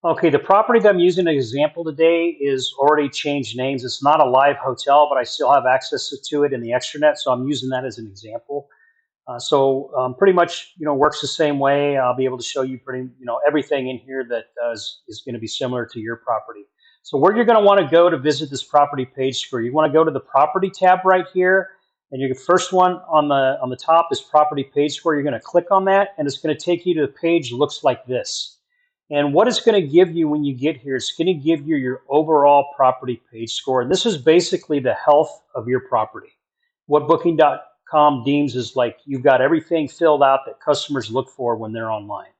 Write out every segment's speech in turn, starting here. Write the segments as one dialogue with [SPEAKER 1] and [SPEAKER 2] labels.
[SPEAKER 1] Okay, the property that I'm using as an example today is already changed names. It's not a live hotel, but I still have access to it in the extranet, so I'm using that as an example. So pretty much, works the same way. I'll be able to show you everything in here that is going to be similar to your property. So where you're going to want to go to visit this property page score, you want to go to the property tab right here, and your first one on the top is property page score. You're going to click on that, and it's going to take you to the page that looks like this. And what it's going to give you when you get here, it's going to give you your overall property page score. And this is basically the health of your property. What Booking.com deems is like you've got everything filled out that customers look for when they're online.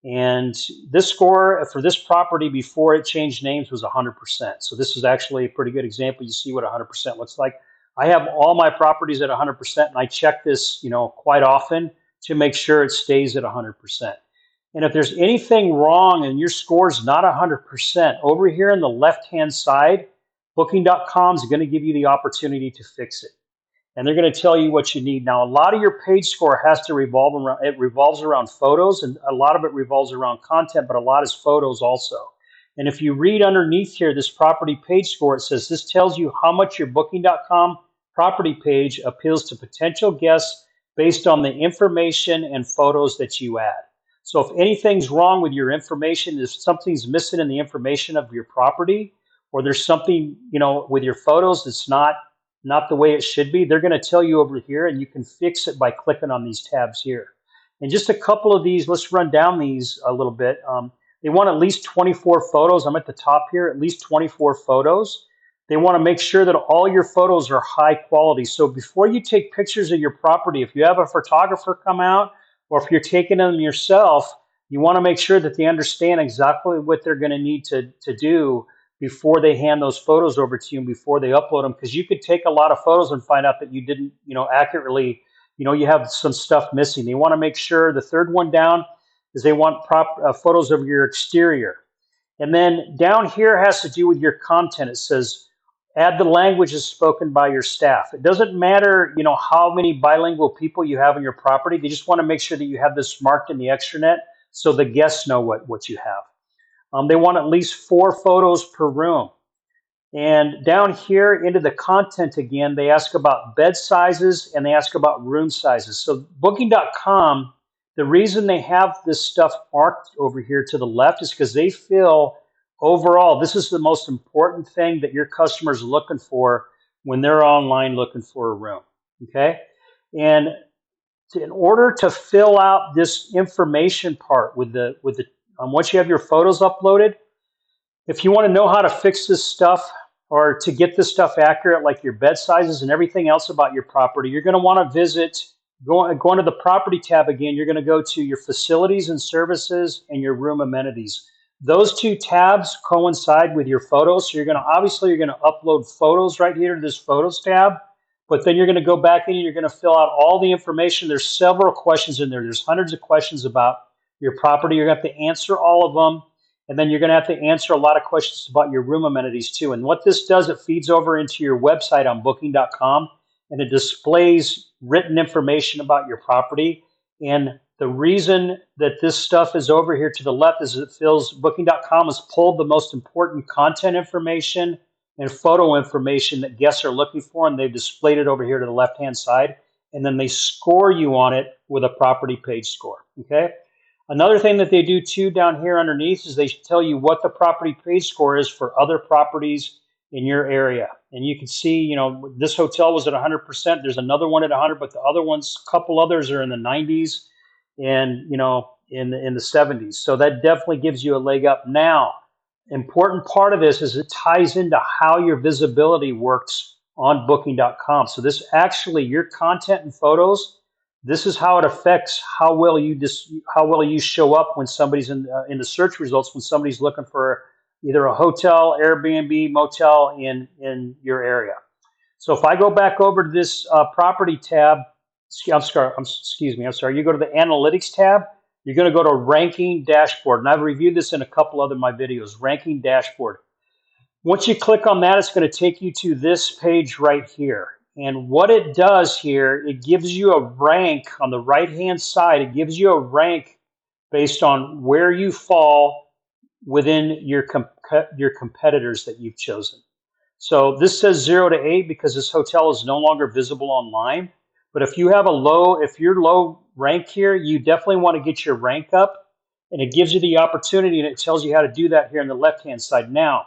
[SPEAKER 1] And this score for this property before it changed names was 100%. So this is actually a pretty good example. You see what 100% looks like. I have all my properties at 100%, and I check this, quite often to make sure it stays at 100%. And if there's anything wrong and your score is not 100%, over here on the left-hand side, Booking.com is going to give you the opportunity to fix it. And they're going to tell you what you need. Now, a lot of your page score has to revolves around photos, and a lot of it revolves around content, but a lot is photos also. And if you read underneath here, this property page score, it says this tells you how much your Booking.com property page appeals to potential guests based on the information and photos that you add. So if anything's wrong with your information, if something's missing in the information of your property, or there's something, with your photos that's not the way it should be, they're going to tell you over here, and you can fix it by clicking on these tabs here. And just a couple of these, let's run down these a little bit. They want at least 24 photos. I'm at the top here, at least 24 photos. They want to make sure that all your photos are high quality. So before you take pictures of your property, if you have a photographer come out, or if you're taking them yourself, you want to make sure that they understand exactly what they're going to need to do before they hand those photos over to you and before they upload them, because you could take a lot of photos and find out that you didn't, accurately, you have some stuff missing. They want to make sure, the third one down is they want photos of your exterior. And then down here has to do with your content. It says, add the languages spoken by your staff. It doesn't matter, how many bilingual people you have on your property. They just want to make sure that you have this marked in the extranet so the guests know what you have. They want at least 4 photos per room. And down here into the content again, they ask about bed sizes and they ask about room sizes. So Booking.com, the reason they have this stuff marked over here to the left is because they feel overall this is the most important thing that your customers are looking for when they're online looking for a room. Okay? And in order to fill out this information part with the once you have your photos uploaded, if you want to know how to fix this stuff or to get this stuff accurate, like your bed sizes and everything else about your property, you're going to want to go into the property tab again. You're going to go to your facilities and services and your room amenities. Those 2 tabs coincide with your photos. So you're going to upload photos right here to this photos tab, but then you're going to go back in and you're going to fill out all the information. There's several questions in there. There's hundreds of questions about your property. You're going to have to answer all of them. And then you're going to have to answer a lot of questions about your room amenities too. And what this does, it feeds over into your website on Booking.com, and it displays written information about your property. And the reason that this stuff is over here to the left is it feels Booking.com has pulled the most important content information and photo information that guests are looking for, and they've displayed it over here to the left-hand side. And then they score you on it with a property page score. Okay. Another thing that they do too down here underneath is they tell you what the property page score is for other properties in your area. And you can see, this hotel was at 100%. There's another one at 100, but the other ones, a couple others are in the 90s and, in the 70s. So that definitely gives you a leg up. Now, important part of this is it ties into how your visibility works on Booking.com. So this actually, your content and photos, this is how it affects how well you show up when somebody's in the search results, when somebody's looking for either a hotel, Airbnb, motel in your area. So if I go back over to this property tab, I'm sorry, you go to the analytics tab, you're going to go to ranking dashboard. And I've reviewed this in a couple other my videos, ranking dashboard. Once you click on that, it's going to take you to this page right here. And what it does here, it gives you a rank on the right-hand side. It gives you a rank based on where you fall within your competitors that you've chosen. So this says 0 to 8 because this hotel is no longer visible online. But if you have if you're low rank here, you definitely want to get your rank up, and it gives you the opportunity, and it tells you how to do that here on the left-hand side. Now,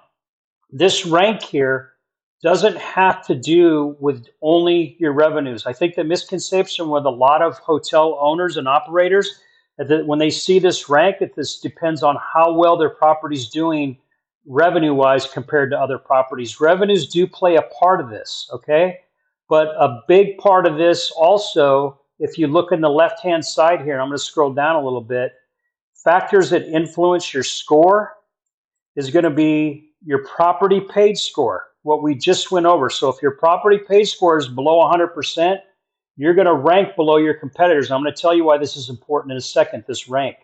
[SPEAKER 1] this rank here doesn't have to do with only your revenues. I think the misconception with a lot of hotel owners and operators that when they see this rank, that this depends on how well their property's doing revenue-wise compared to other properties. Revenues do play a part of this, okay? But a big part of this also, if you look in the left-hand side here, and I'm going to scroll down a little bit, factors that influence your score is going to be your property page score, what we just went over. So if your property page score is below 100%, you're going to rank below your competitors. And I'm going to tell you why this is important in a second, this rank.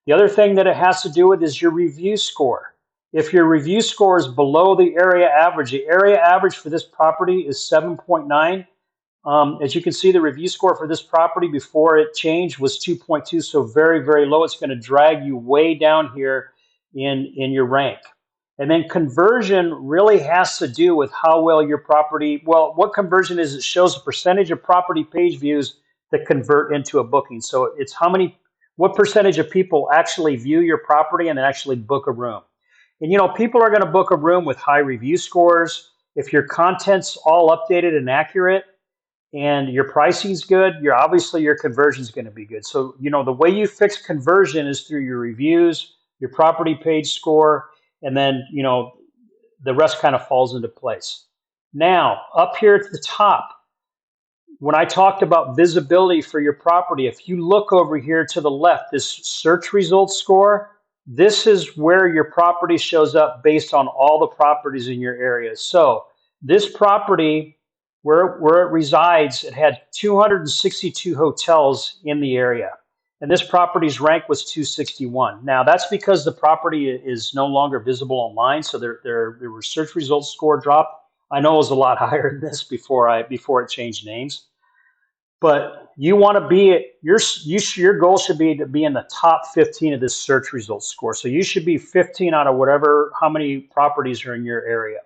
[SPEAKER 1] The other thing that it has to do with is your review score. If your review score is below the area average, the area average for this property is 7.9. As you can see, the review score for this property before it changed was 2.2, so very, very low. It's going to drag you way down here in your rank. And then conversion really has to do with how well your property, well, what conversion is, it shows the percentage of property page views that convert into a booking. So it's what percentage of people actually view your property and actually book a room. And you know, people are going to book a room with high review scores. If your content's all updated and accurate, and your pricing's good, obviously your conversion's going to be good. So, you know, the way you fix conversion is through your reviews, your property page score, and then, you know, the rest kind of falls into place. Now, up here at the top, when I talked about visibility for your property, if you look over here to the left, this search results score, this is where your property shows up based on all the properties in your area. So this property, where it resides, it had 262 hotels in the area. And this property's rank was 261. Now, that's because the property is no longer visible online, so their search results score dropped. I know it was a lot higher than this before it changed names. But you want to be your goal should be to be in the top 15 of this search results score. So you should be 15 out of how many properties are in your area.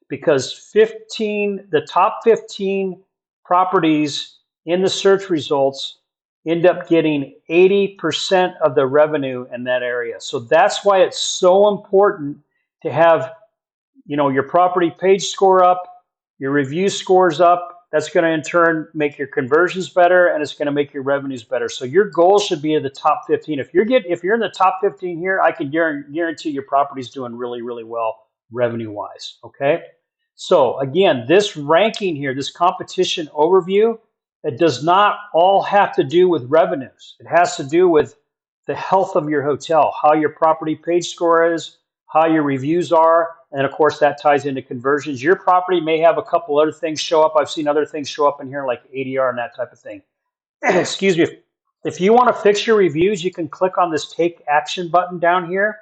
[SPEAKER 1] Because the top 15 properties in the search results end up getting 80% of the revenue in that area. So that's why it's so important to have, you know, your property page score up, your review scores up. That's going to in turn make your conversions better, and it's going to make your revenues better. So your goal should be in the top 15. If you're in the top 15 here, I can guarantee your property's doing really, really well revenue-wise. Okay. So again, this ranking here, this competition overview, it does not all have to do with revenues. It has to do with the health of your hotel, how your property page score is, how your reviews are, and of course that ties into conversions. Your property may have a couple other things show up. I've seen other things show up in here like ADR and that type of thing. Excuse me. If you want to fix your reviews, you can click on this Take Action button down here.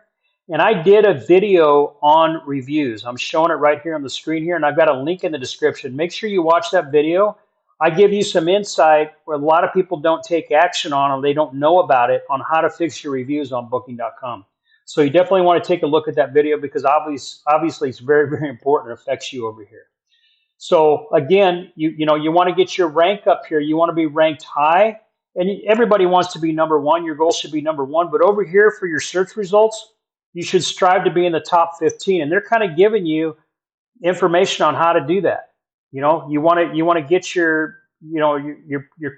[SPEAKER 1] And I did a video on reviews. I'm showing it right here on the screen here, and I've got a link in the description. Make sure you watch that video. I give you some insight where a lot of people don't take action on, or they don't know about it, on how to fix your reviews on Booking.com. So you definitely want to take a look at that video because obviously it's very, very important. It affects you over here. So again, you want to get your rank up here. You want to be ranked high, and everybody wants to be number one. Your goal should be number one. But over here for your search results, you should strive to be in the top 15, and they're kind of giving you information on how to do that. You know, you want to get your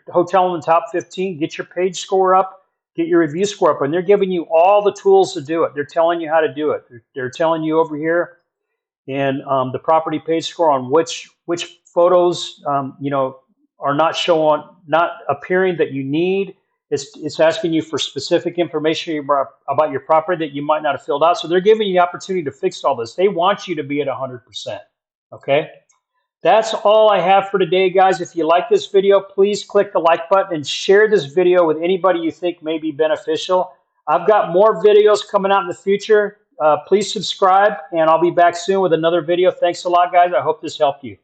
[SPEAKER 1] hotel in the top 15, get your page score up, get your review score up, and they're giving you all the tools to do it. They're telling you how to do it. They're telling you over here in the property page score on which photos are not appearing that you need. It's asking you for specific information about your property that you might not have filled out. So they're giving you the opportunity to fix all this. They want you to be at 100%. Okay? That's all I have for today, guys. If you like this video, please click the like button and share this video with anybody you think may be beneficial. I've got more videos coming out in the future. Please subscribe, and I'll be back soon with another video. Thanks a lot, guys. I hope this helped you.